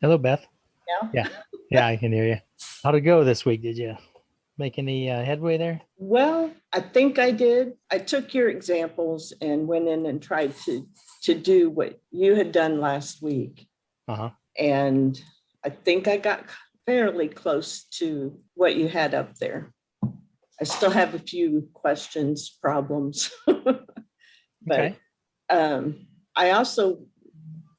Hello, Beth. Yeah. Yeah, yeah, I can hear you. How'd it go this week? Did you make any headway there? Well, I think I did. I took your examples and went in and tried to do what you had done last week. Uh-huh. And I think I got fairly close to what you had up there. I still have a few questions, problems, but Okay. I also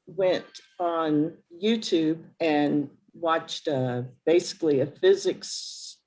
went on YouTube and watched basically a physics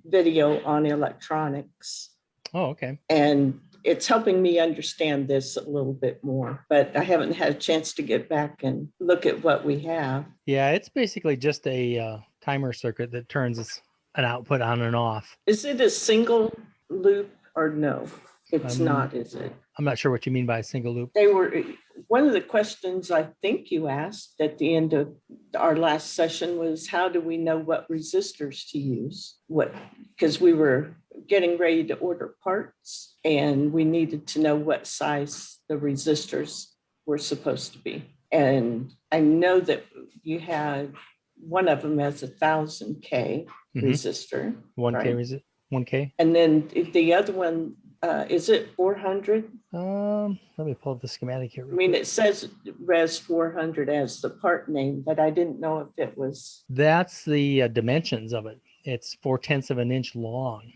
video on electronics. Oh, okay. And it's helping me understand this a little bit more, but I haven't had a chance to get back and look at what we have. Yeah, it's basically just a timer circuit that turns an output on and off. Is it a single loop or no? It's Um, not, is it? I'm not sure what you mean by a single loop. They were one of the questions I think you asked at the end of our last session was how do we know what resistors to use? Because we were getting ready to order parts and we needed to know what size the resistors were supposed to be. And I know that you had one of them as 1,000K resistor. 1K right? 1K. And then the other one, is it 400? Let me pull up the schematic here. I mean, it says Res 400 as the part name, but I didn't know if it was. That's the dimensions of it. It's 4/10 of an inch long.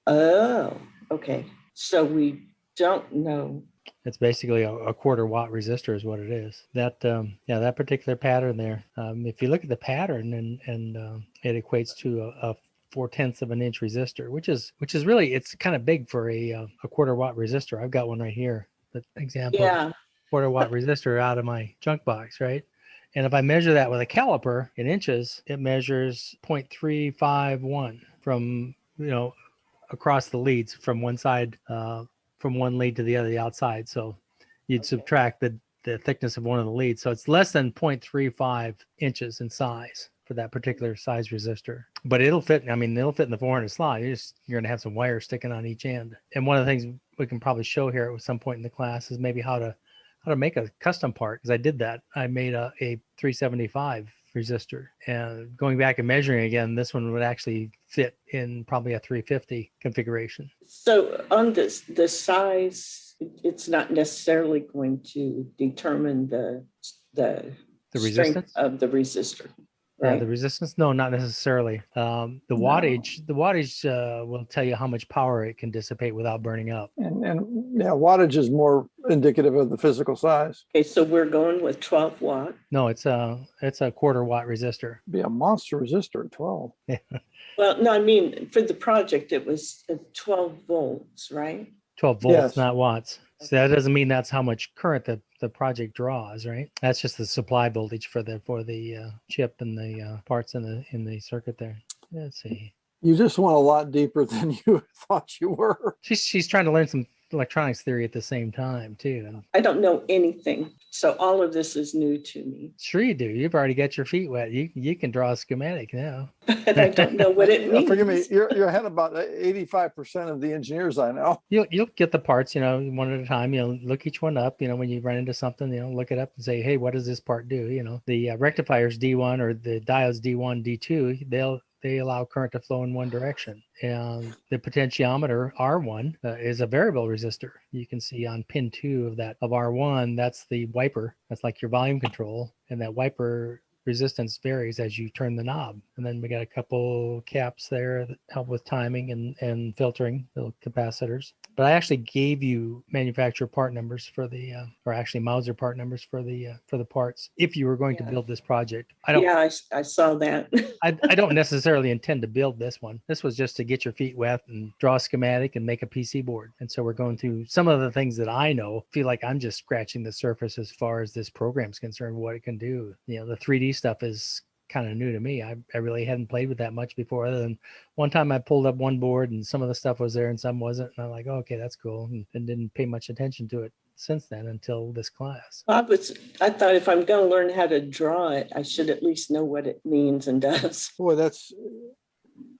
Oh, okay. So we don't know. It's basically a quarter watt resistor is what it is. That that particular pattern there. If you look at the pattern and it equates to a 4/10 of an inch resistor, which is really, it's kind of big for a quarter watt resistor. I've got one right here. The example of quarter watt resistor out of my junk box, right? And if I measure that with a caliper in inches, it measures 0.351 from across the leads from one side, from one lead to the other, the outside. So you'd subtract the thickness of one of the leads. So it's less than 0.35 inches in size for that particular size resistor. But it'll fit, I mean, it'll fit in the 400 slot. You're going to have some wires sticking on each end. And one of the things we can probably show here at some point in the class is maybe how to make a custom part, because I did that. I made a 375 resistor, and going back and measuring again, this one would actually fit in probably a 350 configuration. So on the size, it's not necessarily going to determine the resistance of the resistor. Right? Yeah, the resistance, no, not necessarily. The wattage will tell you how much power it can dissipate without burning up. And yeah, wattage is more indicative of the physical size. Okay, so we're going with 12 watt. No, it's a quarter watt resistor. It'd be a monster resistor at 12. Well, no, I mean, for the project, it was 12 volts, right? 12 volts, not watts. So that doesn't mean that's how much current the project draws, right? That's just the supply voltage for the chip and the parts in the circuit there. Let's see. You just went a lot deeper than you thought you were. She's trying to learn some electronics theory at the same time too. I don't know anything, so all of this is new to me. Sure you do. You've already got your feet wet. You can draw a schematic now. But I don't know what it means. Forgive me, you're ahead about 85% of the engineers I know. You'll get the parts, one at a time. Look each one up. When you run into something, look it up and say, hey, what does this part do? The rectifiers D1 or the diodes D1, D2, they allow current to flow in one direction. And the potentiometer R1 is a variable resistor. You can see on pin 2 of R1, that's the wiper. That's like your volume control. And that wiper resistance varies as you turn the knob. And then we got a couple caps there that help with timing and filtering, little capacitors. But I actually gave you manufacturer part numbers for or actually Mauser part numbers for the parts if you were going to build this project. I saw that. I don't necessarily intend to build this one. This was just to get your feet wet and draw a schematic and make a PC board. And so we're going through some of the things that I know. Feel like I'm just scratching the surface as far as this program is concerned, what it can do. The 3D stuff is kind of new to me. I really hadn't played with that much before, other than one time I pulled up one board and some of the stuff was there and some wasn't. And I'm like, oh, okay, that's cool. And didn't pay much attention to it since then until this class. I thought if I'm going to learn how to draw it, I should at least know what it means and does. Boy, that's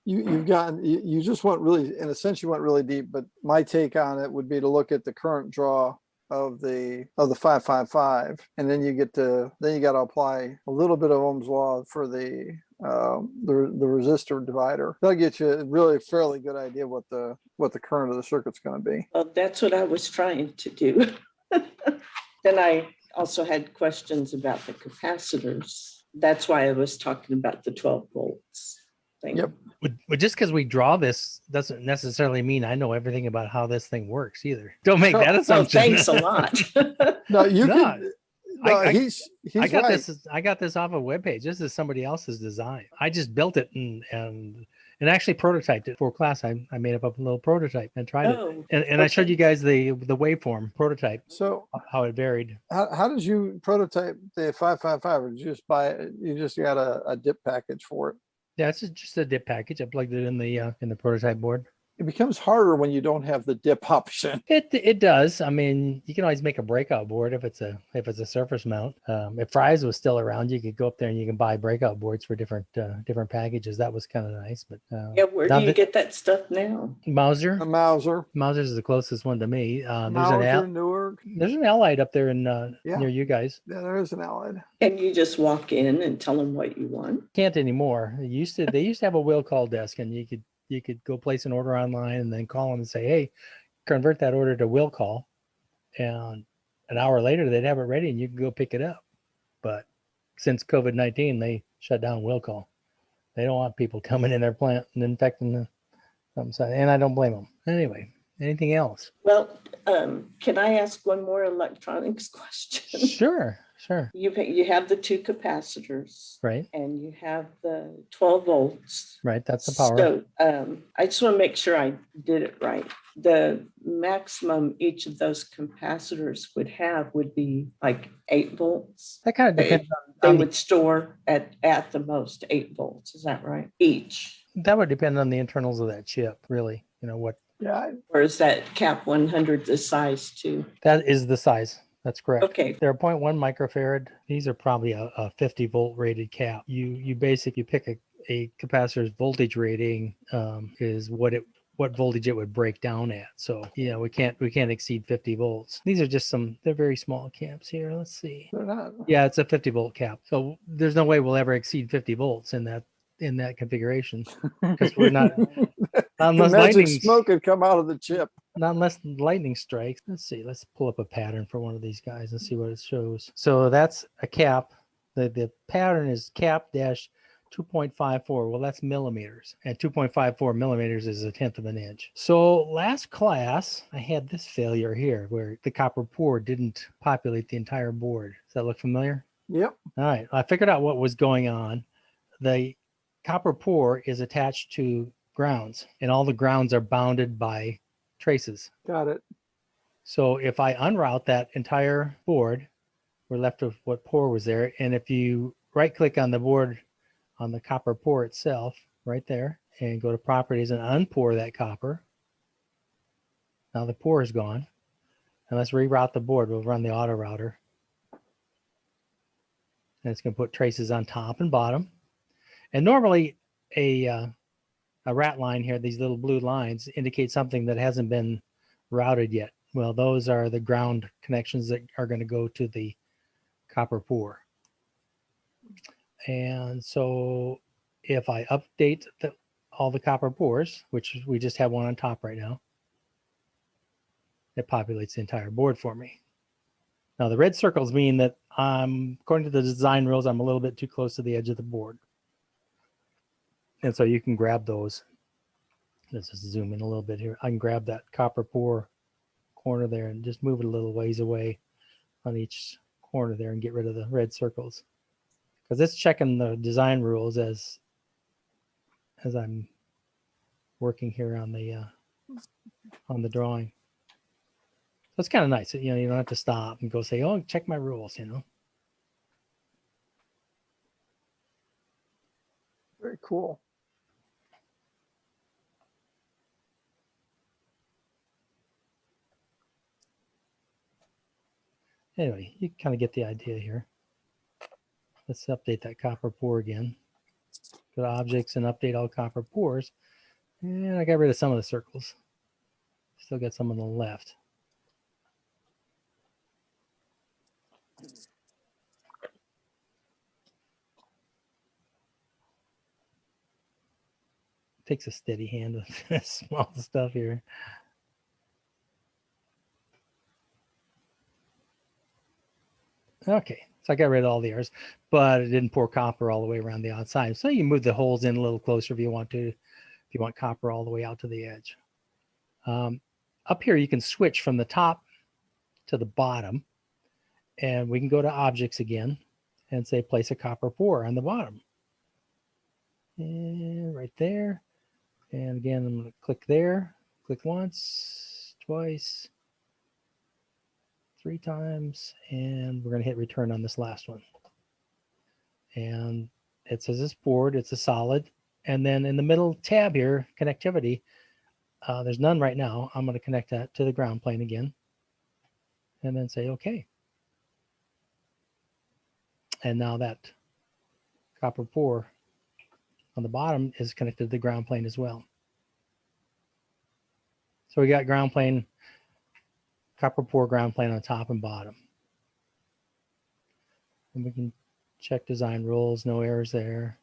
you just went really, in a sense, you went really deep. But my take on it would be to look at the current draw of the 555, and then you got to apply a little bit of Ohm's law for the resistor divider. That'll get you a really fairly good idea what the current of the circuit's going to be. Well, that's what I was trying to do. Then I also had questions about the capacitors. That's why I was talking about the 12 volts thing. Yep. But just because we draw this doesn't necessarily mean I know everything about how this thing works either. Don't make that Oh, assumption. thanks a lot. No, you No, can. No, he's I got right. I got this off a webpage. This is somebody else's design. I just built it and actually prototyped it for class. I made up a little prototype and tried Oh, it. And I showed you guys the waveform prototype, So how it varied. how did you prototype the 555? Or did you just buy it? You just got a dip package for it? Yeah, it's just a dip package. I plugged it in the prototype board. It becomes harder when you don't have the dip option. It does. I mean, you can always make a breakout board if it's a surface mount. If Fry's was still around, you could go up there and you can buy breakout boards for different packages. That was kind of nice. But yeah, where do you get that stuff now? Mauser? A Mauser. Mauser's the closest one to me. Mauser, Newark. There's an Allied up there in Yeah. near you guys. Yeah, there is an Allied. And you just walk in and tell them what you want? Can't anymore. They used to have a will call desk, and you could go place an order online and then call them and say, hey, convert that order to will call. And an hour later, they'd have it ready and you can go pick it up. But since COVID-19, they shut down will call. They don't want people coming in their plant and infecting the side. And I don't blame them. Anyway, anything else? Well, can I ask one more electronics question? Sure. You have the two capacitors, Right. and you have the 12 volts. Right. That's the power. So I just want to make sure I did it right. The maximum each of those capacitors would be like 8 volts. That kind of depends They on would store at the most 8 volts. Is that right? Each. that would depend on the internals of that chip, really. You know what? Yeah. Or is that cap 100 the size too? That is the size. That's correct. Okay. They're 0.1 microfarad. These are probably a 50 volt rated cap. You basically pick a capacitor's voltage rating is what voltage it would break down at. So we can't exceed 50 volts. These are just they're very small caps here. Let's see. They're not. Yeah, it's a 50 volt cap. So there's no way we'll ever exceed 50 volts in that configuration because we're not unless Imagine smoke could come out of the chip. Not unless lightning strikes. Let's see. Let's pull up a pattern for one of these guys and see what it shows. So that's a cap. The pattern is cap dash 2.54. Well, that's millimeters. And 2.54 millimeters is 1/10 of an inch. So last class, I had this failure here where the copper pour didn't populate the entire board. Does that look familiar? Yep. All right. I figured out what was going on. The copper pour is attached to grounds, and all the grounds are bounded by traces. Got it. So if I unroute that entire board, we're left with what pour was there. And if you right click on the board on the copper pour itself right there and go to properties and unpour that copper, now the pour is gone. And let's reroute the board. We'll run the auto router. And it's going to put traces on top and bottom. And normally a rat line here, these little blue lines indicate something that hasn't been routed yet. Well, those are the ground connections that are going to go to the copper pour. And so if I update all the copper pours, which we just have one on top right now, it populates the entire board for me. Now the red circles mean that according to the design rules, I'm a little bit too close to the edge of the board. And so you can grab those. Let's just zoom in a little bit here. I can grab that copper pour corner there and just move it a little ways away on each corner there and get rid of the red circles. Because it's checking the design rules as I'm working here on the drawing. So it's kind of nice. You don't have to stop and go say, oh, check my rules, Very cool. Anyway, you kind of get the idea here. Let's update that copper pour again. Go to objects and update all copper pours. And I got rid of some of the circles. Still got some on the left. Takes a steady hand with this small stuff here. Okay, so I got rid of all the errors, but it didn't pour copper all the way around the outside. So you move the holes in a little closer if you want to, if you want copper all the way out to the edge. Up here, you can switch from the top to the bottom, and we can go to objects again and say place a copper pour on the bottom. And right there. And again, I'm going to click there, click once, twice, 3 times, and we're going to hit return on this last one. And it says this board, it's a solid. And then in the middle tab here, connectivity, there's none right now. I'm going to connect that to the ground plane again and then say okay. And now that copper pour on the bottom is connected to the ground plane as well. So we got ground plane, copper pour ground plane on top and bottom. And we can check design rules, no errors there.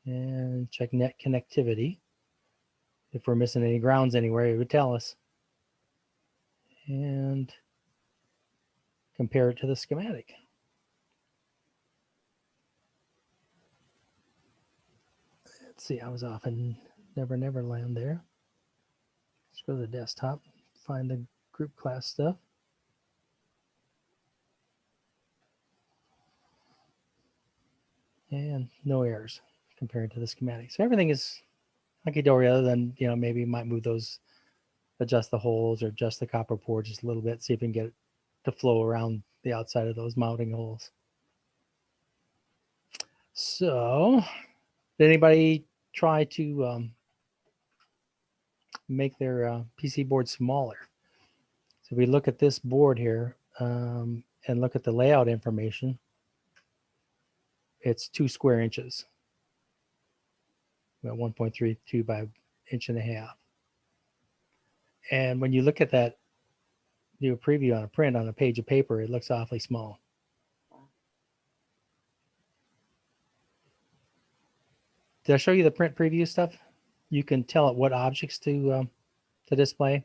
And check net connectivity. If we're missing any grounds anywhere, it would tell us. And compare it to the schematic. Let's see, I was off in Never Never Land there. Let's go to the desktop, find the group class stuff. And no errors compared to the schematic. So everything is hunky-dory, other than, you know, maybe you might move those, adjust the holes or adjust the copper pour just a little bit, see if you can get it to flow around the outside of those mounting holes. So did anybody try to make their PC board smaller? So if we look at this board here and look at the layout information, it's 2 square inches, about 1.32 by 1.5 inches. And when you look at that, do a preview on a print on a page of paper, it looks awfully small. Did I show you the print preview stuff? You can tell it what objects to display.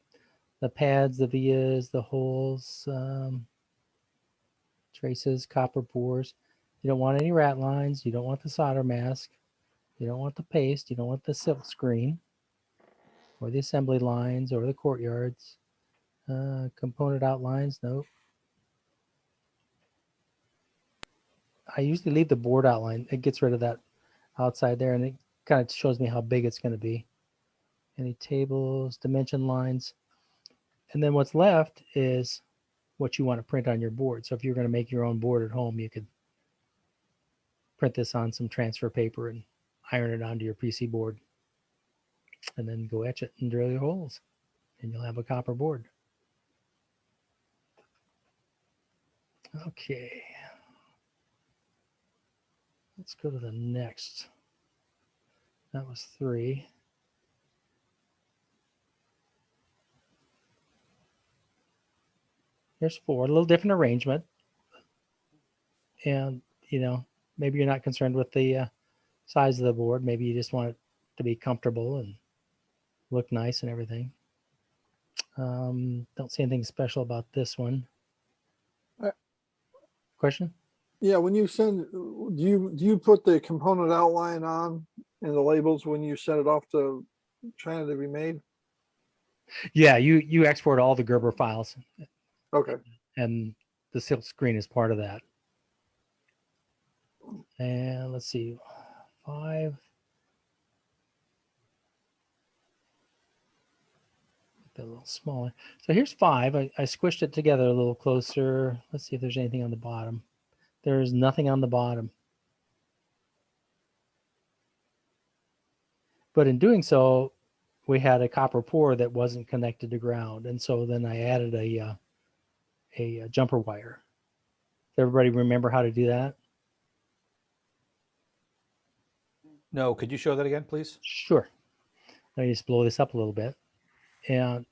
The pads, the vias, the holes, traces, copper pours. You don't want any rat lines. You don't want the solder mask. You don't want the paste. You don't want the silk screen or the assembly lines or the courtyards. Component outlines, nope. I usually leave the board outline. It gets rid of that outside there, and it kind of shows me how big it's going to be. Any tables, dimension lines. And then what's left is what you want to print on your board. So if you're going to make your own board at home, you could print this on some transfer paper and iron it onto your PC board. And then go etch it and drill your holes. And you'll have a copper board. Okay. Let's go to the next. That was 3. Here's 4, a little different arrangement. And, you know, maybe you're not concerned with the size of the board. Maybe you just want it to be comfortable and look nice and everything. Don't see anything special about this one. Question? Yeah, when you send, do you put the component outline on in the labels when you send it off to China to be made? Yeah, you export all the Gerber files. Okay. And the silk screen is part of that. And let's see, 5. A little smaller. So here's 5. I squished it together a little closer. Let's see if there's anything on the bottom. There's nothing on the bottom. But in doing so, we had a copper pour that wasn't connected to ground. And so then I added a jumper wire. Does everybody remember how to do that? No, could you show that again, please? Sure. Let me just blow this up a little bit. And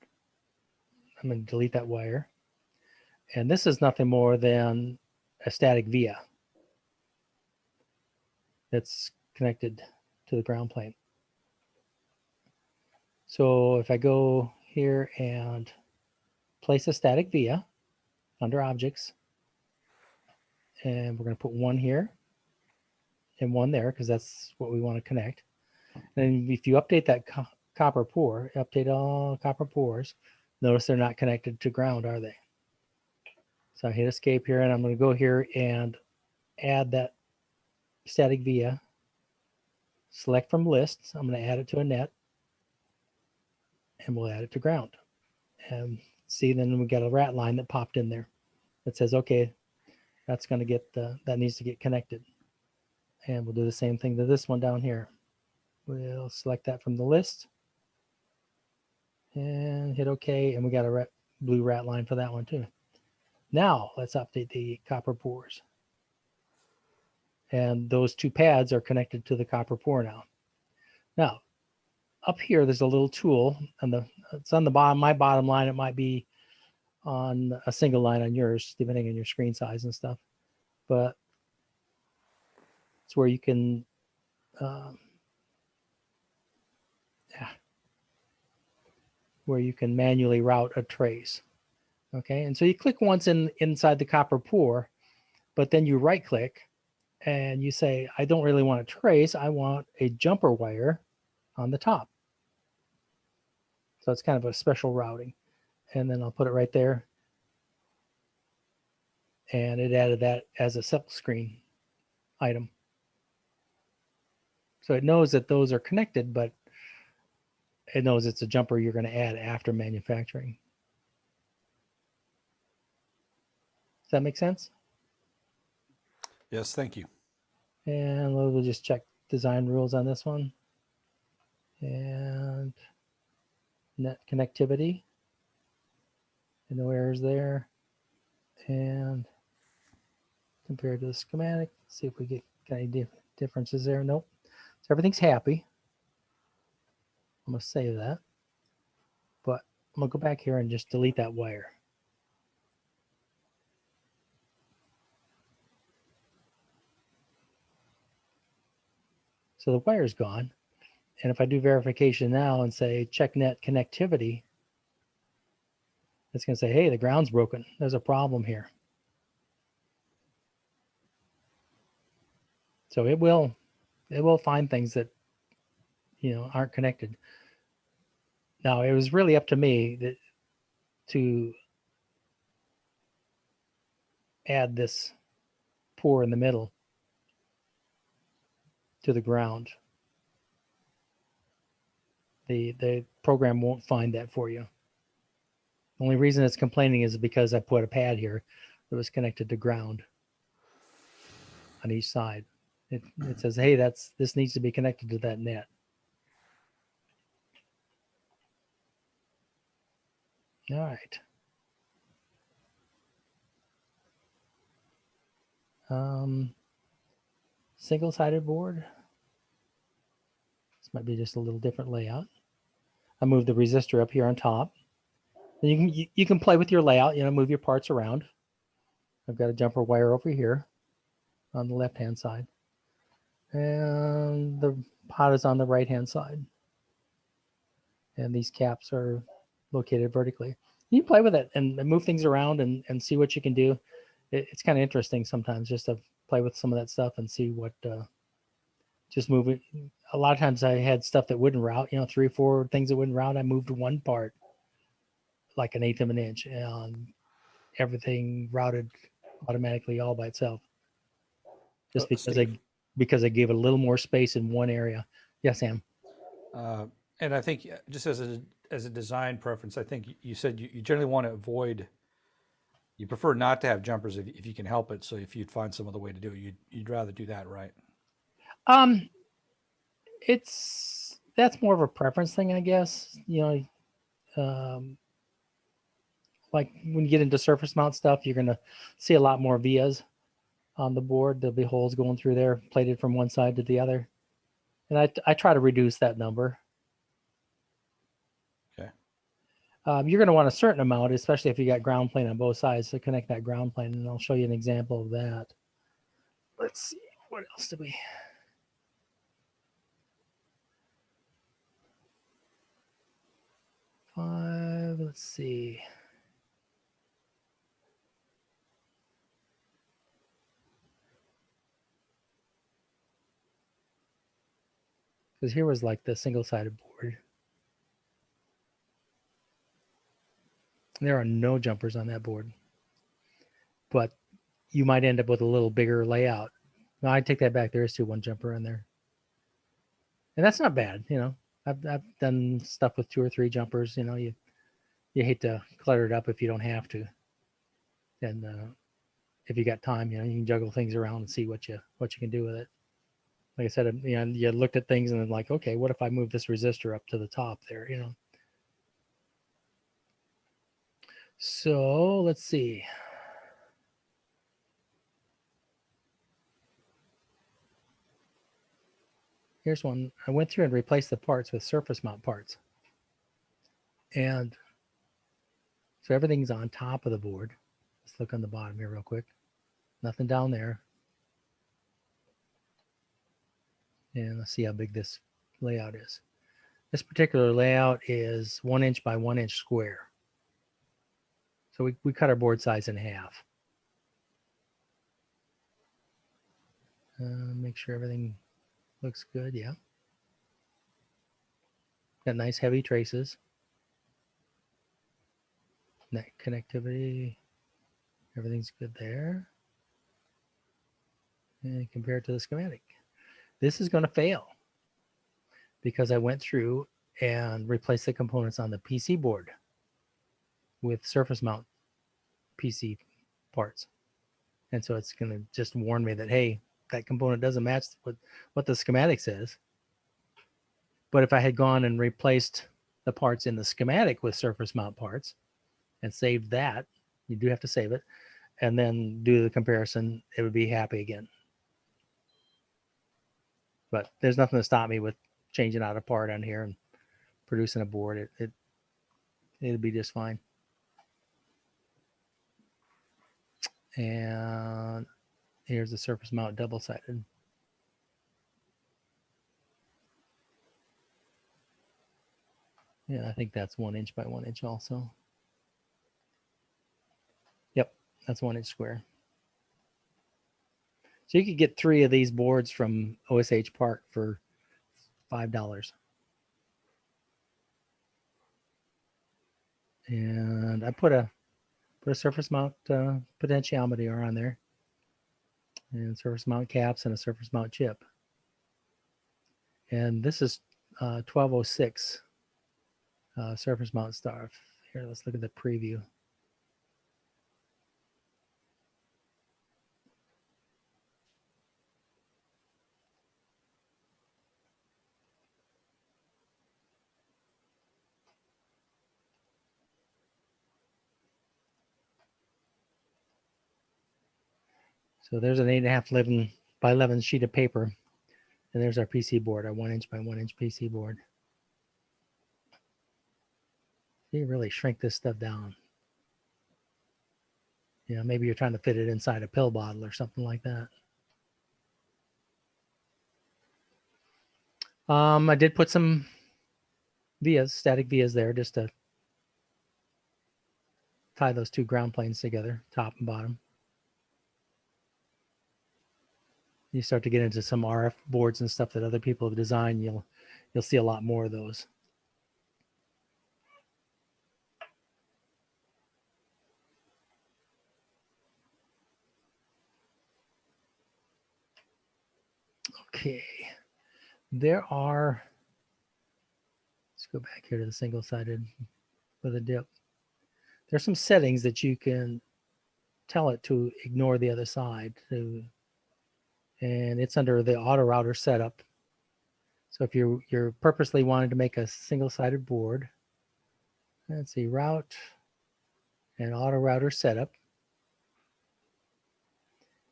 I'm going to delete that wire. And this is nothing more than a static via that's connected to the ground plane. So if I go here and place a static via under objects, and we're going to put one here and one there because that's what we want to connect. And if you update that copper pore, update all copper pores, notice they're not connected to ground, are they? So I hit escape here, and I'm going to go here and add that static via. Select from lists. I'm going to add it to a net, and we'll add it to ground. And see, then we got a rat line that popped in there that says, okay, that's going to get that needs to get connected. And we'll do the same thing to this one down here. We'll select that from the list and hit OK, and we got a blue rat line for that one too. Now let's update the copper pores. And those two pads are connected to the copper pore now. Now, up here, there's a little tool, and it's on the bottom. My bottom line, it might be on a single line on yours, depending on your screen size and stuff. But it's where you can, where you can manually route a trace. Okay, and so you click once inside the copper pore, but then you right-click and you say, I don't really want a trace. I want a jumper wire on the top. So it's kind of a special routing. And then I'll put it right there. And it added that as a simple screen item. So it knows that those are connected, but it knows it's a jumper you're going to add after manufacturing. Does that make sense? Yes, thank you. And we'll just check design rules on this one. And net connectivity. And no errors there. And compared to the schematic, see if we get any differences there. Nope. So everything's happy. I'm going to save that. But I'm going to go back here and just delete that wire. So the wire's gone. And if I do verification now and say check net connectivity, it's going to say, hey, the ground's broken. There's a problem here. So it will find things that, aren't connected. Now, it was really up to me to add this pore in the middle to the ground. The program won't find that for you. The only reason it's complaining is because I put a pad here that was connected to ground on each side. It says, hey, this needs to be connected to that net. All right. Single-sided board. This might be just a little different layout. I moved the resistor up here on top. And you can play with your layout, move your parts around. I've got a jumper wire over here on the left-hand side. And the pot is on the right-hand side. And these caps are located vertically. You play with it and move things around and see what you can do. It's kind of interesting sometimes just to play with some of that stuff and see what, just move it. A lot of times I had stuff that wouldn't route, 3 or 4 things that wouldn't route. I moved one part like 1/8 of an inch, and everything routed automatically all by itself. Just because I gave it a little more space in one area. Yes, Sam. And I think just as a design preference, I think you said you generally want to avoid. You prefer not to have jumpers if you can help it. So if you'd find some other way to do it, you'd rather do that, right? That's more of a preference thing, I guess. Like when you get into surface mount stuff, you're going to see a lot more vias on the board. There'll be holes going through there, plated from one side to the other. And I try to reduce that number. Okay. You're going to want a certain amount, especially if you got ground plane on both sides, to connect that ground plane. And I'll show you an example of that. Let's see, what else did we? Five, let's see. Because here was like the single-sided board. There are no jumpers on that board, but you might end up with a little bigger layout. No, I take that back. There is one jumper in there, and that's not bad. You know, I've done stuff with 2 or 3 jumpers. You know, you hate to clutter it up if you don't have to, and if you got time, you know, you can juggle things around and see what you can do with it. Like I said, you know, you looked at things and then like, okay, what if I move this resistor up to the top there? You know. So let's see. Here's one. I went through and replaced the parts with surface mount parts. And so everything's on top of the board. Let's look on the bottom here real quick. Nothing down there. And let's see how big this layout is. This particular layout is 1 inch by 1 inch square. So we cut our board size in half. Make sure everything looks good. Yeah. Got nice heavy traces. Net connectivity. Everything's good there. And compared to the schematic. This is going to fail because I went through and replaced the components on the PC board with surface mount PC parts. And so it's going to just warn me that, hey, that component doesn't match what the schematic says. But if I had gone and replaced the parts in the schematic with surface mount parts and saved that, you do have to save it, and then do the comparison, it would be happy again. But there's nothing to stop me with changing out a part on here and producing a board. It'd be just fine. And here's the surface mount double-sided. Yeah, I think that's 1 inch by 1 inch also. Yep, that's 1 inch square. So you could get 3 of these boards from OSH Park for $5. And I put a surface mount potentiometer on there, and surface mount caps and a surface mount chip. And this is 1206 surface mount stuff. Here, let's look at the preview. So there's an 8.5 by 11 sheet of paper, and there's our PC board, our 1 inch by 1 inch PC board. You really shrink this stuff down. You know, maybe you're trying to fit it inside a pill bottle or something like that. I did put some vias, static vias there, just to tie those 2 ground planes together, top and bottom. You start to get into some RF boards and stuff that other people have designed, you'll see a lot more of those. Okay, there are, let's go back here to the single-sided with a dip. There's some settings that you can tell it to ignore the other side, and it's under the auto router setup. So if you're purposely wanting to make a single-sided board, let's see, route and auto router setup.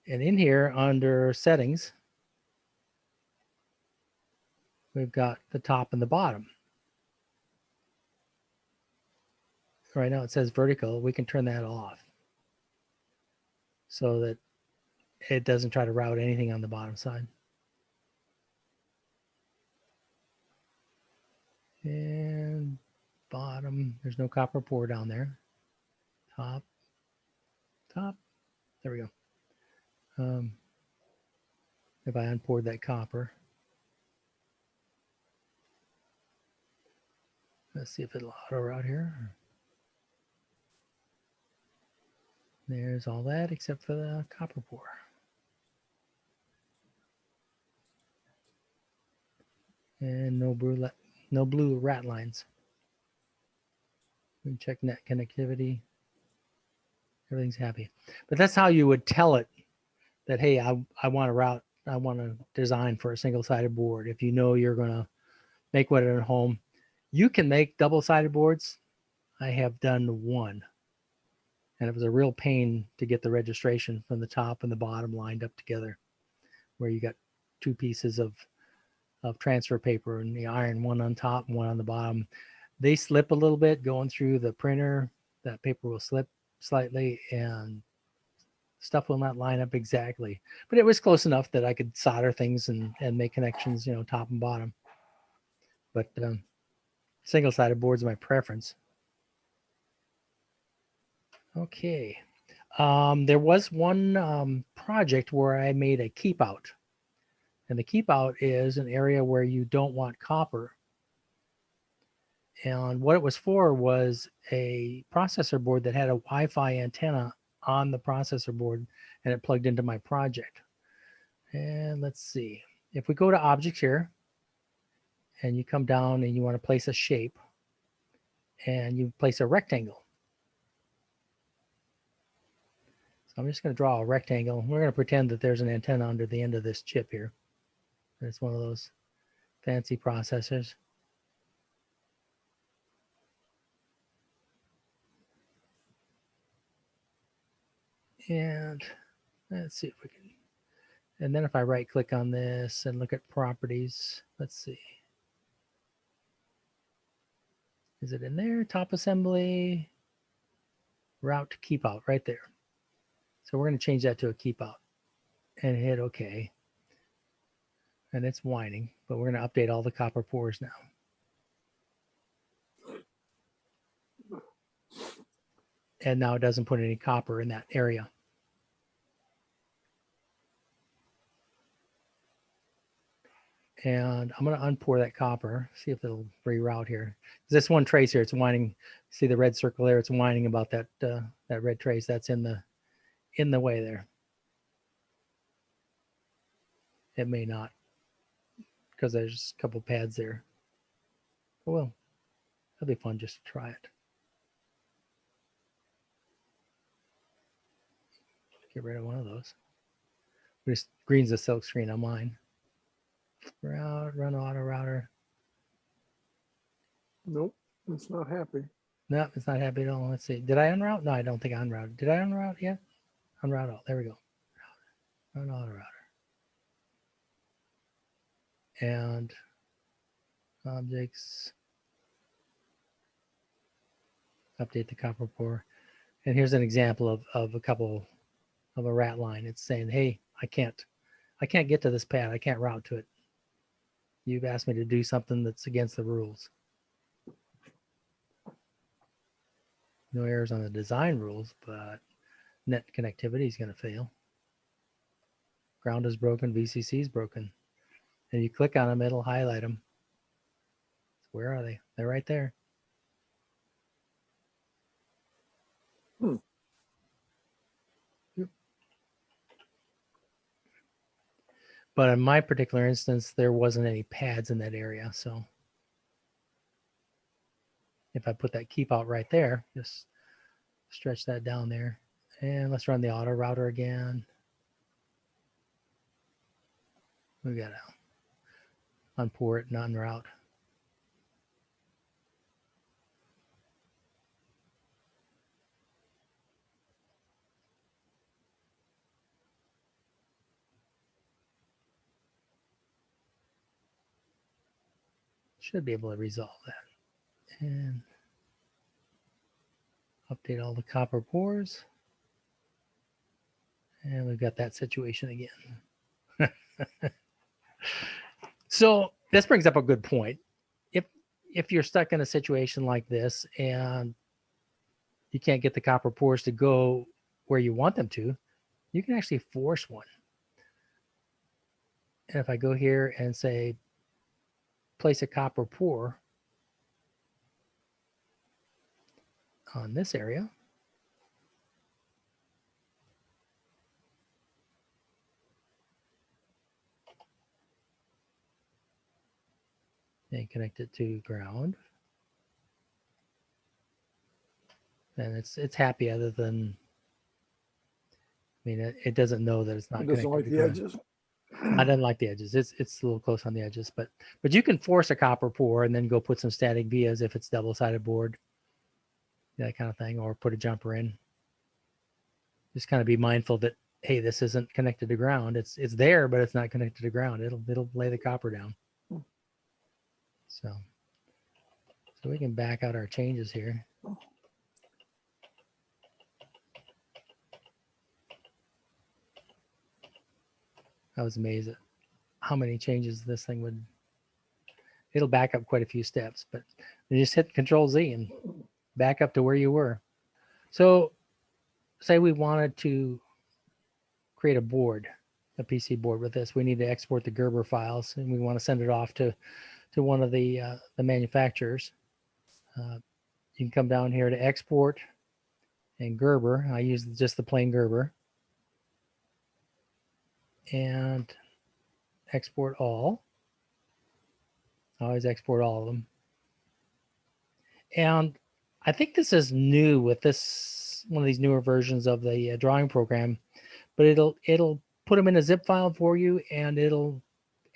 And in here under settings, we've got the top and the bottom. right now it says vertical. We can turn that off so that it doesn't try to route anything on the bottom side. And bottom, there's no copper pour down there. Top, there we go. If I unpoured that copper, let's see if it'll auto route here. There's all that except for the copper pour. And no blue rat lines. We can check net connectivity. Everything's happy. But that's how you would tell it that, hey, I want to route, I want to design for a single-sided board. If you know you're going to make one at home, you can make double-sided boards. I have done one. And it was a real pain to get the registration from the top and the bottom lined up together, where you got two pieces of transfer paper and the iron, one on top and one on the bottom. They slip a little bit going through the printer. That paper will slip slightly and stuff will not line up exactly. But it was close enough that I could solder things and make connections, you know, top and bottom. But single-sided boards are my preference. Okay. There was one project where I made a keep out. And the keep out is an area where you don't want copper. And what it was for was a processor board that had a Wi-Fi antenna on the processor board, and it plugged into my project. And let's see. If we go to objects here, and you come down and you want to place a shape, and you place a rectangle. So I'm just going to draw a rectangle. We're going to pretend that there's an antenna under the end of this chip here. And it's one of those fancy processors. And let's see if we can. And then if I right click on this and look at properties, let's see. Is it in there? Top assembly, route to keep out right there. So we're going to change that to a keep out and hit OK. And it's whining, but we're going to update all the copper pours now. And now it doesn't put any copper in that area. And I'm going to unpour that copper, see if it'll reroute here. This one trace here, it's whining. See the red circle there? It's whining about that that red trace that's in the way there. It may not, because there's a couple pads there. Oh well, that'll be fun just to try it. Get rid of one of those. Just green's the silk screen on mine. Route, run auto router. Nope, it's not happy. No, it's not happy at all. Let's see. Did I unroute? No, I don't think I unrouted. Did I unroute yet? Unroute all. There we go. Run auto router. And objects. Update the copper pour. And here's an example of a couple of a rat line. It's saying, hey, I can't get to this pad. I can't route to it. You've asked me to do something that's against the rules. No errors on the design rules, but net connectivity is going to fail. Ground is broken, VCC is broken. And you click on them, it'll highlight them. Where are they? They're right there. Yep. But in my particular instance, there wasn't any pads in that area. So if I put that keep out right there, just stretch that down there. And let's run the auto router again. We got to unpour it and unroute. Should be able to resolve that. And Update all the copper pores. And we've got that situation again. So this brings up a good point. If you're stuck in a situation like this and you can't get the copper pores to go where you want them to, you can actually force one. And if I go here and say, place a copper pore on this area, and connect it to ground, and it's happy, other than, I mean, it doesn't know that it's not It doesn't connected like to the ground. edges. I didn't like the edges. It's a little close on the edges, but you can force a copper pour and then go put some static vias if it's double-sided board, that kind of thing, or put a jumper in. Just kind of be mindful that, hey, this isn't connected to ground. It's there, but it's not connected to ground. It'll lay the copper down. So we can back out our changes here. I was amazed at how many changes this thing would. It'll back up quite a few steps, but you just hit Control Z and back up to where you were. So say we wanted to create a board, a PC board with this. We need to export the Gerber files, and we want to send it off to one of the manufacturers. You can come down here to export and Gerber. I use just the plain Gerber. And export all. I always export all of them. And I think this is new with this, one of these newer versions of the drawing program, but it'll put them in a zip file for you, and it'll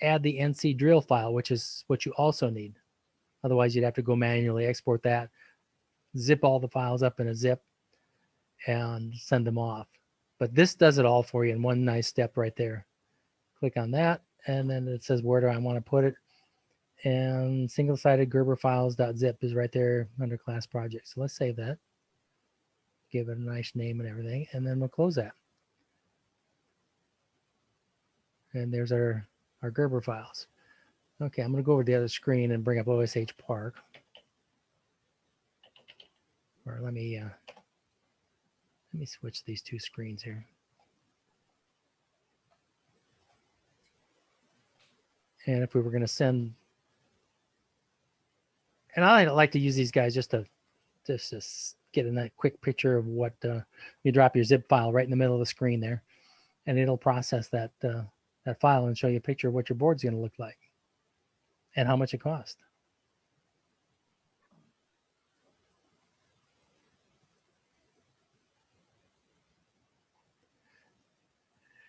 add the NC drill file, which is what you also need. Otherwise, you'd have to go manually export that, zip all the files up in a zip, and send them off. But this does it all for you in one nice step right there. Click on that, and then it says, where do I want to put it? And single-sided Gerber files.zip is right there under class project. So let's save that. Give it a nice name and everything, and then we'll close that. And there's our Gerber files. Okay, I'm going to go over to the other screen and bring up OSH Park. Or let me switch these two screens here. And if we were going to send, and I like to use these guys just to get in that quick picture of what you drop your zip file right in the middle of the screen there, and it'll process that file and show you a picture of what your board's going to look like and how much it costs.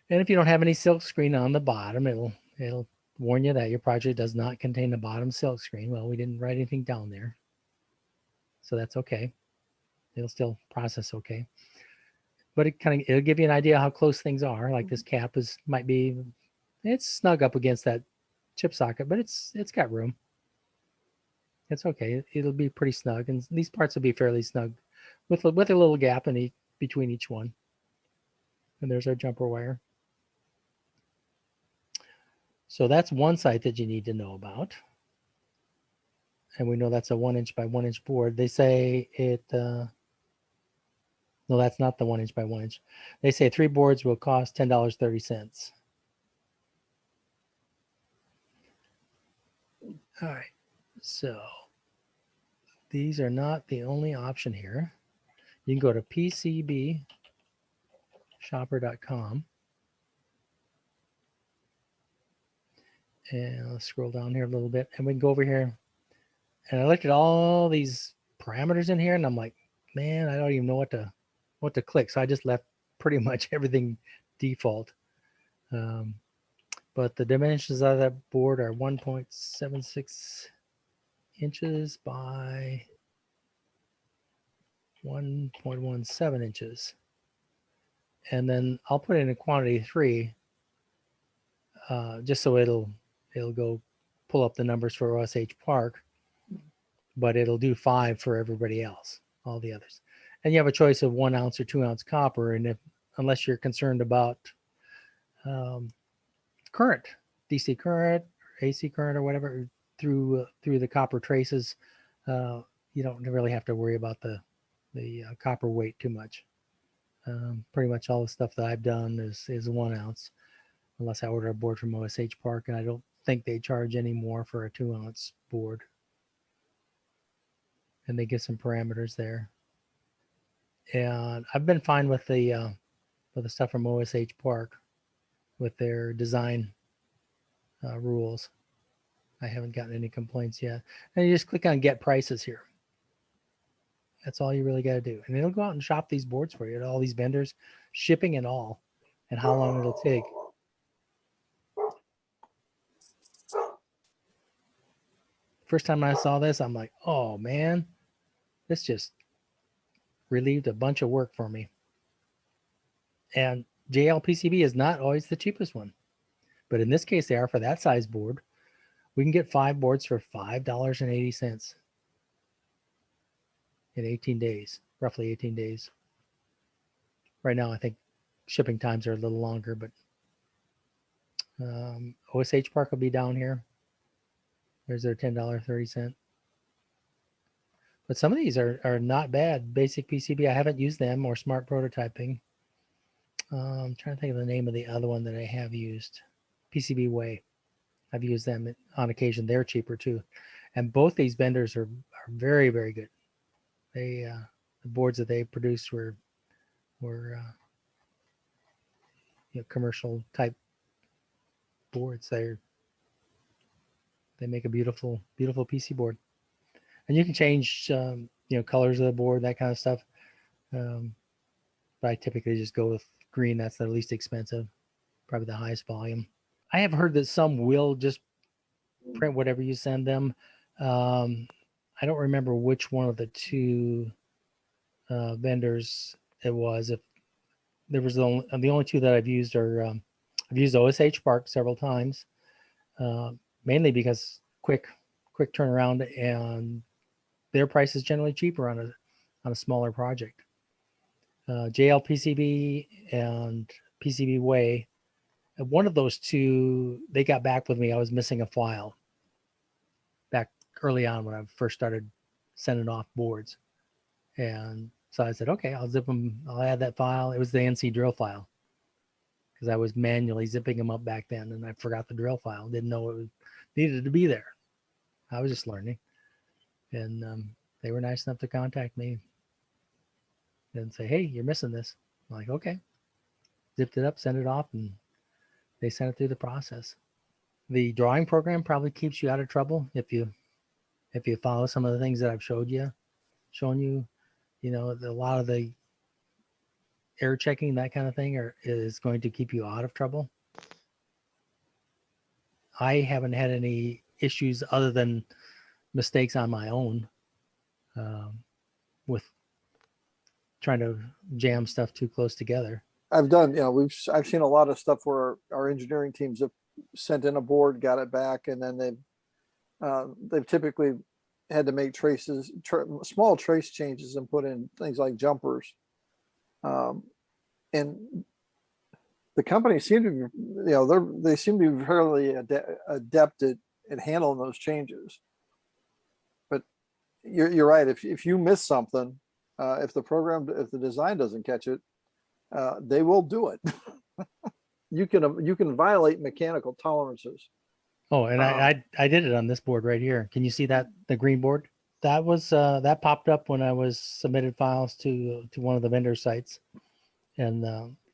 And if you don't have any silk screen on the bottom, it'll warn you that your project does not contain the bottom silk screen. Well, we didn't write anything down there, so that's okay. It'll still process okay. But it'll give you an idea how close things are. Like this cap might be, it's snug up against that chip socket, but it's got room. It's okay. It'll be pretty snug, and these parts will be fairly snug with a little gap between each one. And there's our jumper wire. So that's one site that you need to know about. And we know that's a 1" by 1" board. They say it, no, that's not the 1" by 1". They say 3 boards will cost $10.30. All right, so these are not the only option here. You can go to PCBshopper.com. And let's scroll down here a little bit, and we can go over here. And I looked at all these parameters in here, and I'm like, man, I don't even know what to click. So I just left pretty much everything default. But the dimensions of that board are 1.76 inches by 1.17 inches. And then I'll put in a quantity 3, just so it'll go pull up the numbers for OSH Park, but it'll do 5 for everybody else, all the others. and you have a choice of 1 ounce or 2 ounce copper. And unless you're concerned about current, DC current, AC current, or whatever through the copper traces, you don't really have to worry about the copper weight too much. Pretty much all the stuff that I've done is 1 ounce, unless I order a board from OSH Park, and I don't think they charge any more for a 2 ounce board. And they give some parameters there. And I've been fine with the stuff from OSH Park with their design rules. I haven't gotten any complaints yet. And you just click on Get Prices here. That's all you really got to do. And it'll go out and shop these boards for you at all these vendors, shipping and all, and how long it'll take. First time I saw this, I'm like, oh man, this just relieved a bunch of work for me. And JLPCB is not always the cheapest one, but in this case, they are for that size board. We can get 5 boards for $5.80 in 18 days, roughly 18 days. Right now, I think shipping times are a little longer, but OSH Park will be down here. There's their $10.30. But some of these are not bad. Basic PCB, I haven't used them, or smart prototyping. I'm trying to think of the name of the other one that I have used. PCB Way. I've used them on occasion. They're cheaper too. And both these vendors are very, very good. They the boards that they produced were commercial type boards. They make a beautiful PC board, and you can change colors of the board, that kind of stuff. But I typically just go with green. That's the least expensive, probably the highest volume. I have heard that some will just print whatever you send them. I don't remember which one of the two vendors it was. If there was the only two that I've used are I've used OSH Park several times, mainly because quick turnaround, and their price is generally cheaper on a smaller project. JLPCB and PCB Way. One of those two, they got back with me. I was missing a file back early on when I first started sending off boards. And so I said, okay, I'll zip them. I'll add that file. It was the NC drill file, because I was manually zipping them up back then, and I forgot the drill file. Didn't know it needed to be there. I was just learning. And they were nice enough to contact me and say, hey, you're missing this. I'm like, okay. Zipped it up, sent it off, and they sent it through the process. The drawing program probably keeps you out of trouble if you follow some of the things that I've shown you. A lot of the error checking, that kind of thing, is going to keep you out of trouble. I haven't had any issues other than mistakes on my own with trying to jam stuff too close together. I've done, I've seen a lot of stuff where our engineering teams have sent in a board, got it back, and then they've typically had to make small trace changes and put in things like jumpers. And the company seem to be, they seem to be fairly adept at handling those changes. But you're right. If you miss something, if the design doesn't catch it, they will do it. You can violate mechanical tolerances. Oh, and I did it on this board right here. Can you see that, the green board? That was that popped up when I was submitted files to one of the vendor sites, and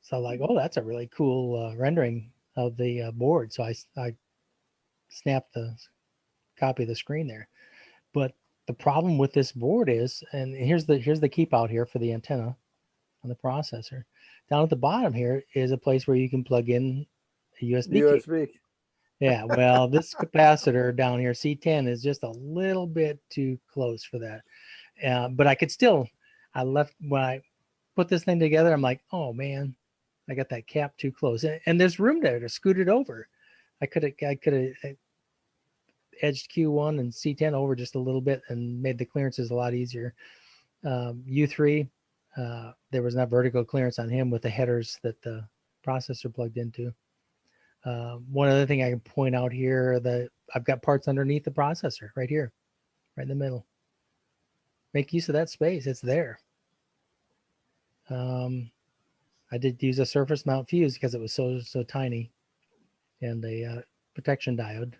so like, oh, that's a really cool rendering of the board. So I snapped the copy of the screen there. But the problem with this board is, and here's the keep out here for the antenna on the processor. Down at the bottom here is a place where you can plug in a USB key. Yeah, well, this capacitor down here, C10, is just a little bit too close for that. But I could still, when I put this thing together, I'm like, oh man, I got that cap too close. And there's room there to scoot it over. I could have edged Q1 and C10 over just a little bit and made the clearances a lot easier. U3, there was not vertical clearance on him with the headers that the processor plugged into. One other thing I can point out here, that I've got parts underneath the processor right here, right in the middle. Make use of that space. It's there. I did use a surface mount fuse because it was so tiny, and a protection diode.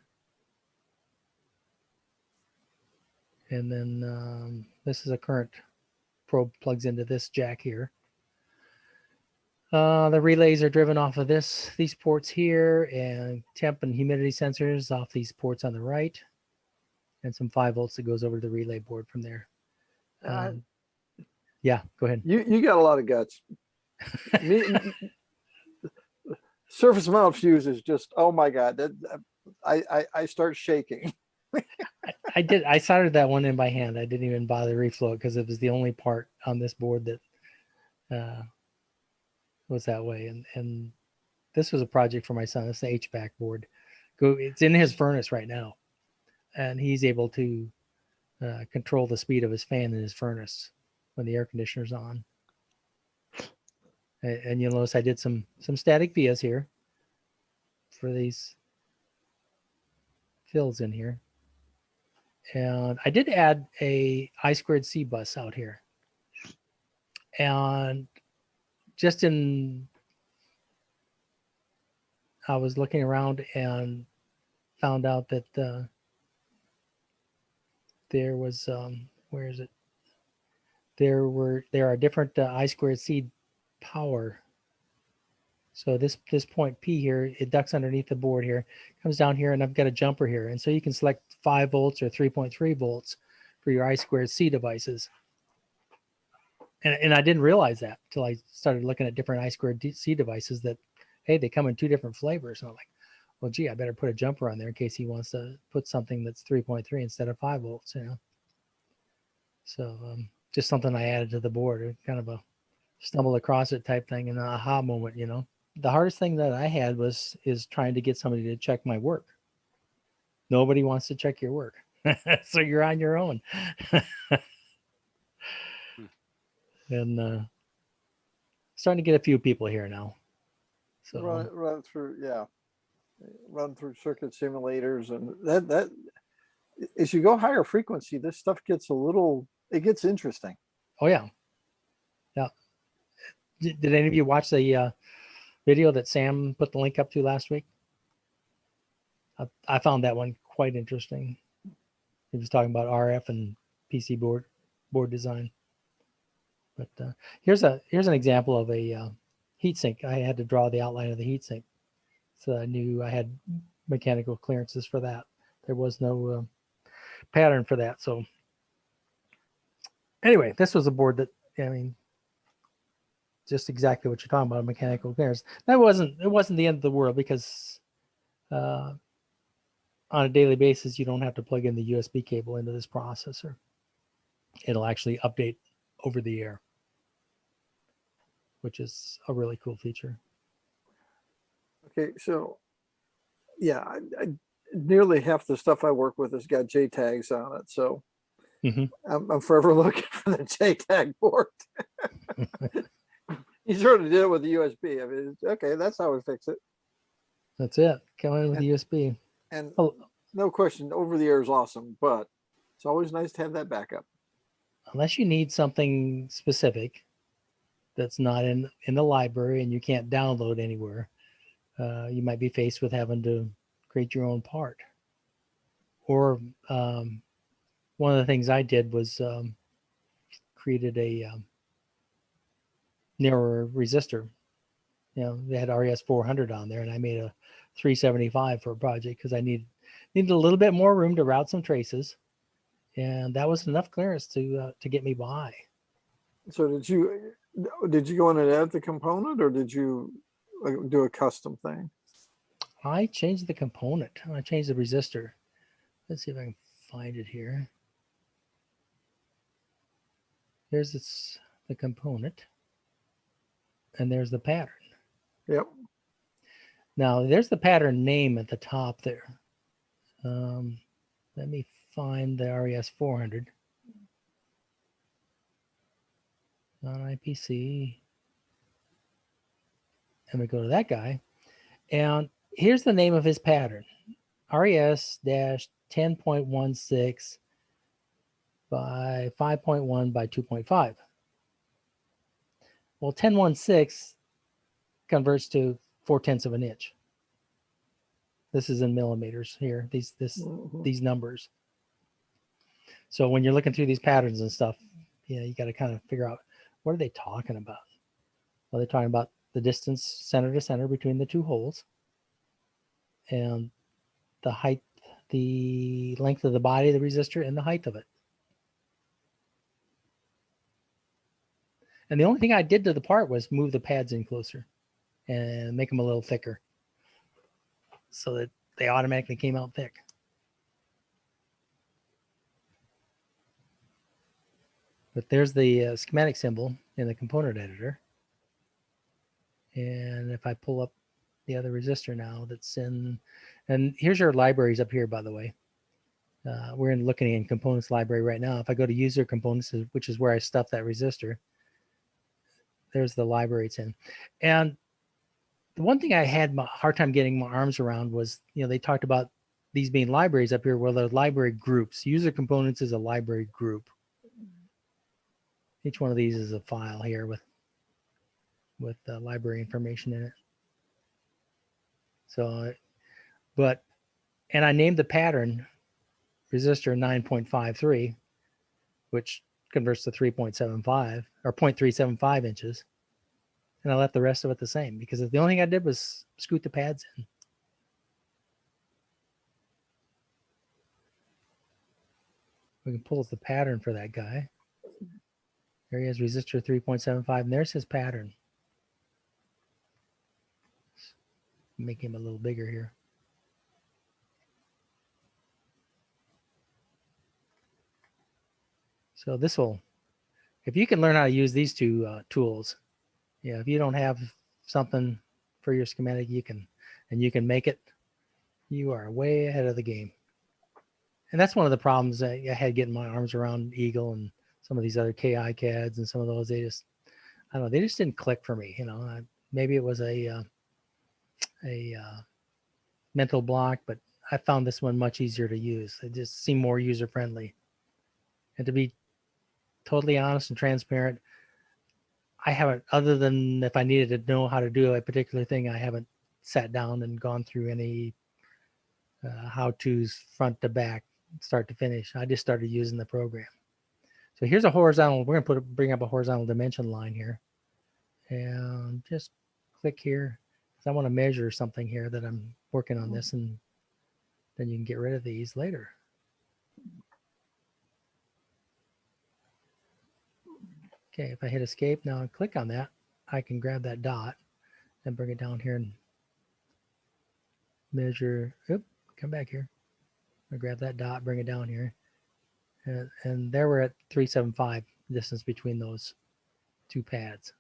And then this is a current probe, plugs into this jack here. The relays are driven off of these ports here, and temp and humidity sensors off these ports on the right, and some 5 volts that goes over to the relay board from there. Yeah, go ahead. You got a lot of guts. Surface mount fuse is just, oh my God, I start shaking. I soldered that one in by hand. I didn't even bother to reflow it because it was the only part on this board that was that way. And this was a project for my son. It's the HVAC board. It's in his furnace right now, and he's able to control the speed of his fan in his furnace when the air conditioner's on. And you'll notice I did some static vias here for these fills in here. And I did add a I2C bus out here. And I was looking around and found out that there was, where is it? There are different I2C power. So this point P here, it ducts underneath the board here, comes down here, and I've got a jumper here. And so you can select 5 volts or 3.3 volts for your I2C devices. And I didn't realize that until I started looking at different I2C devices that, hey, they come in 2 different flavors. And I'm like, well, gee, I better put a jumper on there in case he wants to put something that's 3.3 instead of 5 volts, you know. So just something I added to the board, kind of a stumble across it type thing, and an aha moment, you know. The hardest thing that I had is trying to get somebody to check my work. Nobody wants to check your work. So you're on your own. And starting to get a few people here now. So run through circuit simulators, and that as you go higher frequency, this stuff gets gets interesting. Oh yeah. Did any of you watch the video that Sam put the link up to last week? I found that one quite interesting. He was talking about RF and PC board design. But here's an example of a heatsink. I had to draw the outline of the heatsink, so I knew I had mechanical clearances for that. There was no pattern for that. So anyway, this was a board that, I mean, just exactly what you're talking about, mechanical clearance. It wasn't the end of the world, because on a daily basis, you don't have to plug in the USB cable into this processor. It'll actually update over the air, which is a really cool feature. Okay, so yeah, I nearly half the stuff I work with has got JTAGs on it, so I'm forever looking for the JTAG port. You sort of did it with the USB. I mean, okay, that's how we fix it. That's it. Come in with the USB. And no question, over the air is awesome, but it's always nice to have that backup. Unless you need something specific that's not in the library and you can't download anywhere, you might be faced with having to create your own part. Or one of the things I did was created a narrower resistor. You know, they had RES 400 on there, and I made a 375 for a project because I needed a little bit more room to route some traces, and that was enough clearance to get me by. So did you go in and edit the component, or did you do a custom thing? I changed the component. I changed the resistor. Let's see if I can find it here. Here's the component, and there's the pattern. Yep. Now there's the pattern name at the top there. Let me find the RES 400. on IPC. And we go to that guy. And here's the name of his pattern. RES-10.16 by 5.1 by 2.5. Well, 10.16 converts to 4/10 of an inch. This is in millimeters here, these numbers. So when you're looking through these patterns and stuff, you got to kind of figure out, what are they talking about? Well, they're talking about the distance center to center between the two holes, and the height, the length of the body of the resistor, and the height of it. And the only thing I did to the part was move the pads in closer and make them a little thicker so that they automatically came out thick. But there's the schematic symbol in the component editor. And if I pull up the other resistor now that's in, and here's your libraries up here, by the way. We're looking in components library right now. If I go to user components, which is where I stuffed that resistor, there's the library it's in. And the one thing I had a hard time getting my arms around was, they talked about these being libraries up here. Well, they're library groups. User components is a library group. Each one of these is a file here with library information in it. So, and I named the pattern resistor 9.53, which converts to 3.75 or 0.375 inches. And I left the rest of it the same because the only thing I did was scoot the pads in. We can pull up the pattern for that guy. There he has, resistor 3.75, and there's his pattern. Make him a little bigger here. So this will, if you can learn how to use these two tools, if you don't have something for your schematic, you can make it, you are way ahead of the game. And that's one of the problems I had getting my arms around Eagle and some of these other KI CADs and some of those. They just, I don't know, they just didn't click for me. Maybe it was a mental block, but I found this one much easier to use. It just seemed more user friendly. And to be totally honest and transparent, I haven't, other than if I needed to know how to do a particular thing, I haven't sat down and gone through any how-tos front to back, start to finish. I just started using the program. So here's a horizontal, we're going to bring up a horizontal dimension line here. And just click here, because I want to measure something here that I'm working on this, and then you can get rid of these later. Okay, if I hit escape now and click on that, I can grab that dot and bring it down here and measure. Oop, come back here. I grab that dot, bring it down here. And there we're at 375 distance between those two pads.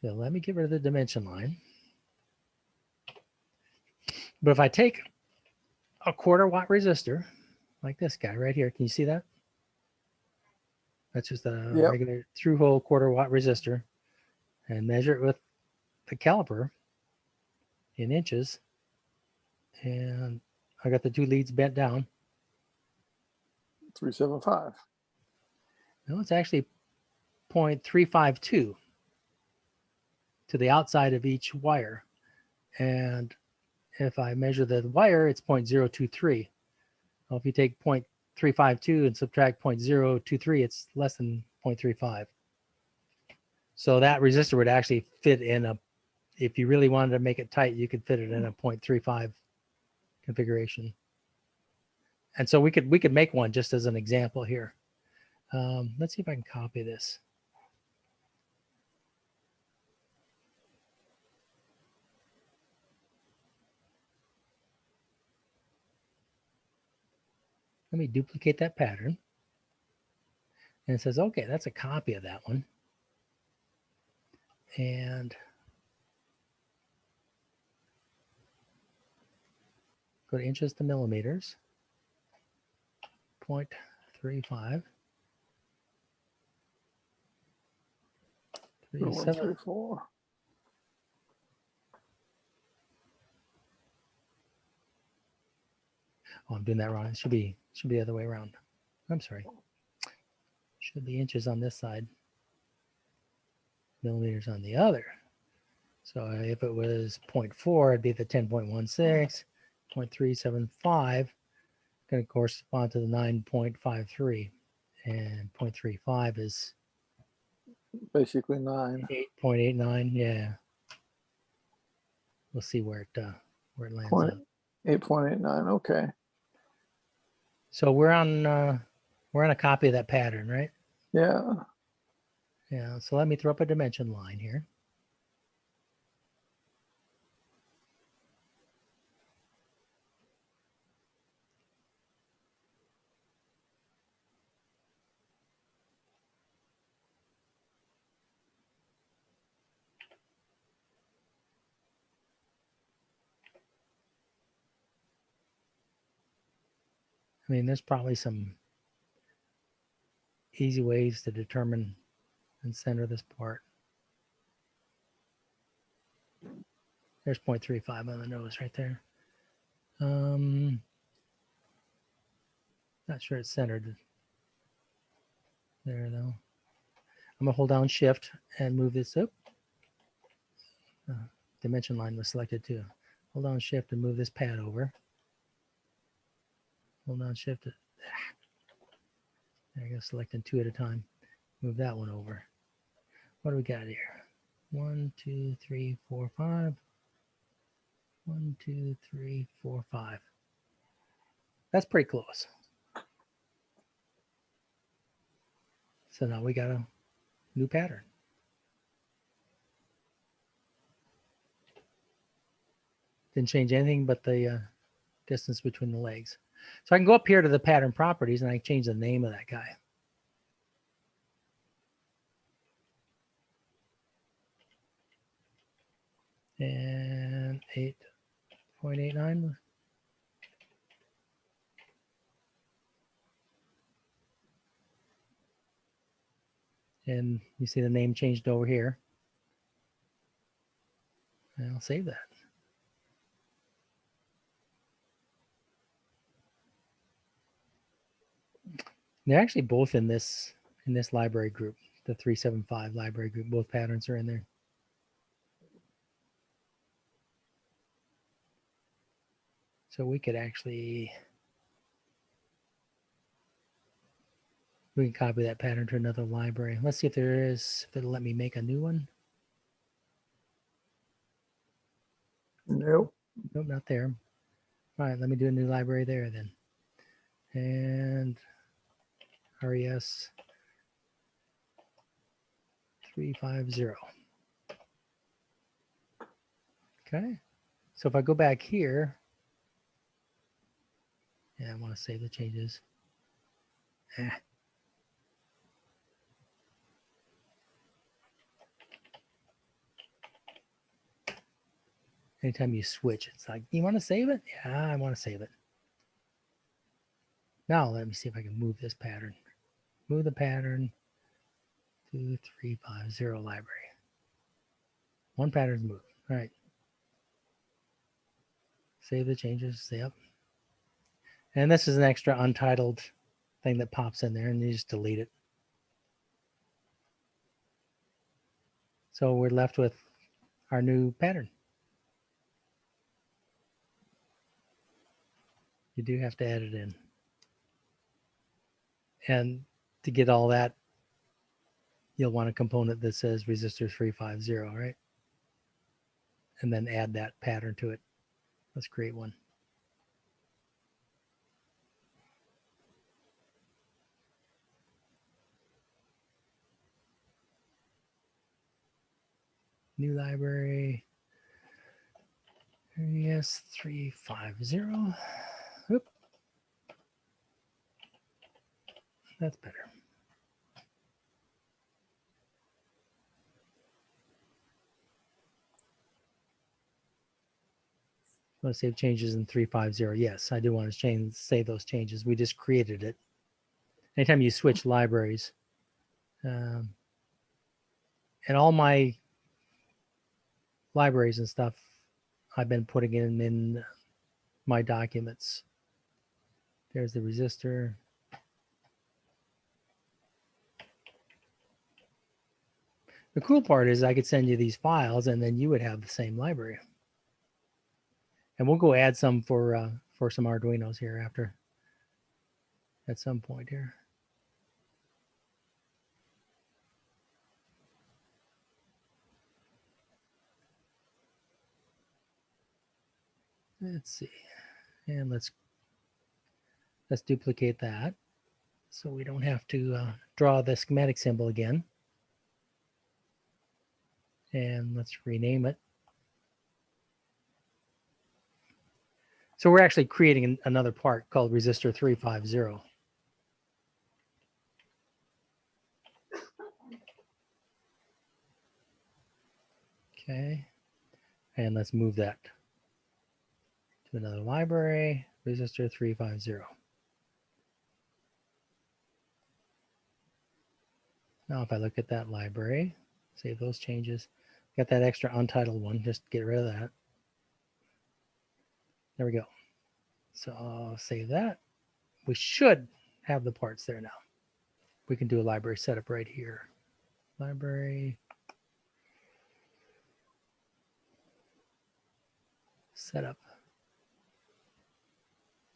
So let me get rid of the dimension line. But if I take a 1/4 watt resistor, like this guy right here, can you see that? That's just a regular through hole 1/4 watt resistor, and measure it with the caliper in inches. And I got the two leads bent down. 375. No, it's actually 0.352 to the outside of each wire. And if I measure the wire, it's 0.023. Well, if you take 0.352 and subtract 0.023, it's less than 0.35. So that resistor would actually fit in a, if you really wanted to make it tight, you could fit it in a 0.35 configuration. And so we could make one just as an example here. Let's see if I can copy this. Let me duplicate that pattern. And it says, okay, that's a copy of that one. And go to inches to millimeters. 0.35. 37. 134. Oh, I'm doing that wrong. It should be the other way around. I'm sorry. Should be inches on this side, millimeters on the other. So if it was 0.4, it'd be the 10.16, 0.375, going to correspond to the 9.53, and 0.35 is Basically 9. 8.89. Yeah, we'll see where it lands Point, up. 8.89. Okay. So we're on a copy of that pattern, right? Yeah. Yeah. So let me throw up a dimension line here. I mean, there's probably some easy ways to determine and center this part. There's 0.35 on the nose right there. Not sure it's centered there though. I'm gonna hold down Shift and move this up. Dimension line was selected too. Hold down Shift and move this pad over. Hold down Shift. There you go, selecting 2 at a time. Move that one over. What do we got here? 1, 2, 3, 4, 5. 1, 2, 3, 4, 5. That's pretty close. So now we got a new pattern. Didn't change anything but the distance between the legs. So I can go up here to the pattern properties and I can change the name of that guy. And 8.89. And you see the name changed over here. And I'll save that. They're actually both in this library group, the 375 library group. Both patterns are in there. So we could actually we can copy that pattern to another library. Let's see if it'll let me make a new one. Nope. Nope, not there. All right, let me do a new library there then. And RES 350. Okay. So if I go back here, yeah, I want to save the changes. Anytime you switch, it's like, you want to save it? Yeah, I want to save it. Now let me see if I can move this pattern. Move the pattern 2350 library. One pattern's moved. All right. Save the changes. Yep. And this is an extra untitled thing that pops in there, and you just delete it. So we're left with our new pattern. You do have to add it in. And to get all that, you'll want a component that says resistor 350, right? And then add that pattern to it. Let's create one. New library. Yes, 350. Oop. That's better. Want to save changes in 350? Yes, I do want to save those changes. We just created it. Anytime you switch libraries, and all my libraries and stuff, I've been putting in my documents. There's the resistor. The cool part is I could send you these files, and then you would have the same library. And we'll go add some for some Arduinos here after, at some point here. Let's see, and let's duplicate that so we don't have to draw the schematic symbol again. And let's rename it. So we're actually creating another part called resistor 350. Okay, and let's move that to another library, resistor 350. Now if I look at that library, save those changes, got that extra untitled one, just get rid of that. There we go. So I'll save that. We should have the parts there now. We can do a library setup right here. Library setup.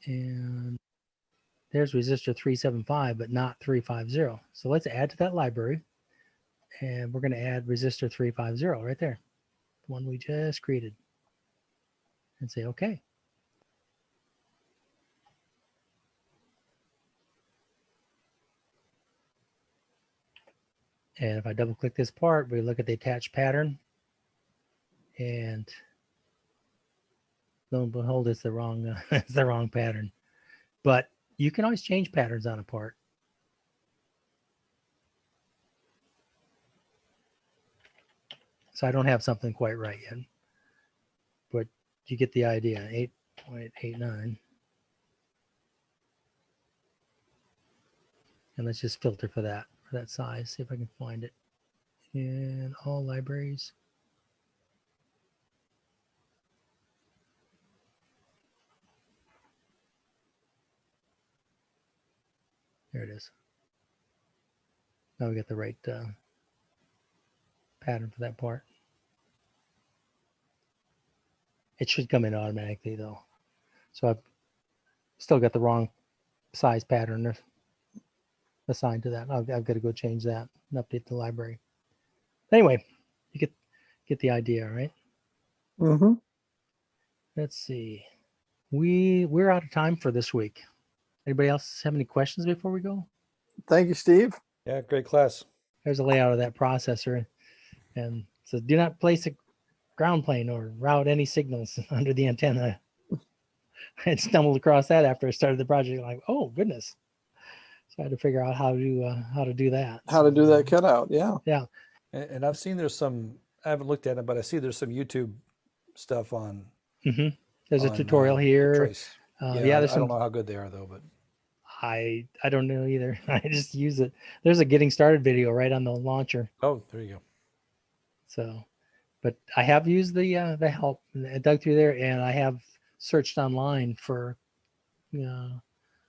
And there's resistor 375, but not 350. So let's add to that library. And we're going to add resistor 350 right there. The one we just created. And say, okay. And if I double click this part, we look at the attached pattern, and lo and behold, it's the wrong it's the wrong pattern. But you can always change patterns on a part. So I don't have something quite right yet, but you get the idea. 8.89, and let's just filter for that size. See if I can find it in all libraries. There it is. Now we got the right pattern for that part. It should come in automatically though. So I've still got the wrong size pattern assigned to that. I've got to go change that and update the library. Anyway, you get the idea, right? Mm-hmm. Let's see. We're out of time for this week. Anybody else have any questions before we go? Thank you, Steve. Yeah, great class. There's a layout of that processor, and so do not place a ground plane or route any signals under the antenna. I stumbled across that after I started the project. Like, oh goodness! So I had to figure out how to do that. How to do that cutout? Yeah. Yeah. And I've seen there's some. I haven't looked at it, but I see there's some YouTube stuff on. Mm-hmm. There's a on, tutorial here. DipTrace. Yeah, there's I don't know how good they are though, but I don't know either. I just use it. There's a getting started video right on the launcher. oh, there you go. So, but I have used the help. I dug through there, and I have searched online for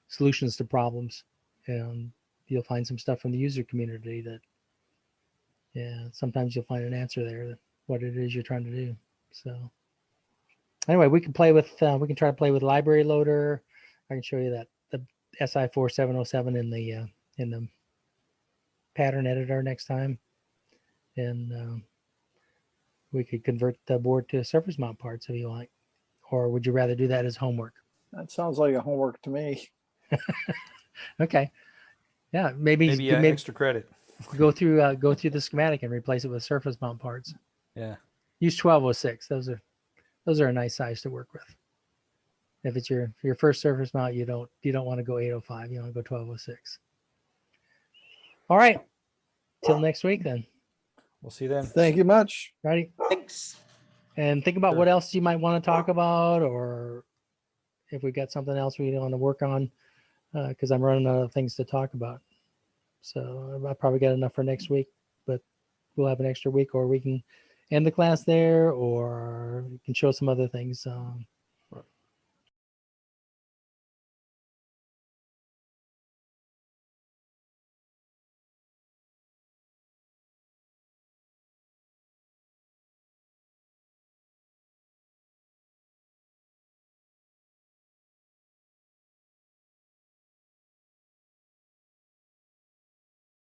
solutions to problems, and you'll find some stuff from the user community that, yeah, sometimes you'll find an answer there that what it is you're trying to do. So anyway, we can play with we can try to play with library loader. I can show you that the SI4707 in the pattern editor next time, and we could convert the board to surface mount parts if you like, or would you rather do that as homework? That sounds like a homework to me. Okay, yeah, maybe extra credit. go through the schematic and replace it with surface mount parts. Yeah. Use 1206. Those are a nice size to work with. If it's your first surface mount, you don't want to go 805. You want to go 1206. All right. Till next week then. We'll see you then. Thank you much. Righty. Thanks. and think about what else you might want to talk about, or if we got something else we want to work on, because I'm running out of things to talk about. So I probably got enough for next week, but we'll have an extra week, or we can end the class there, or we can show some other things.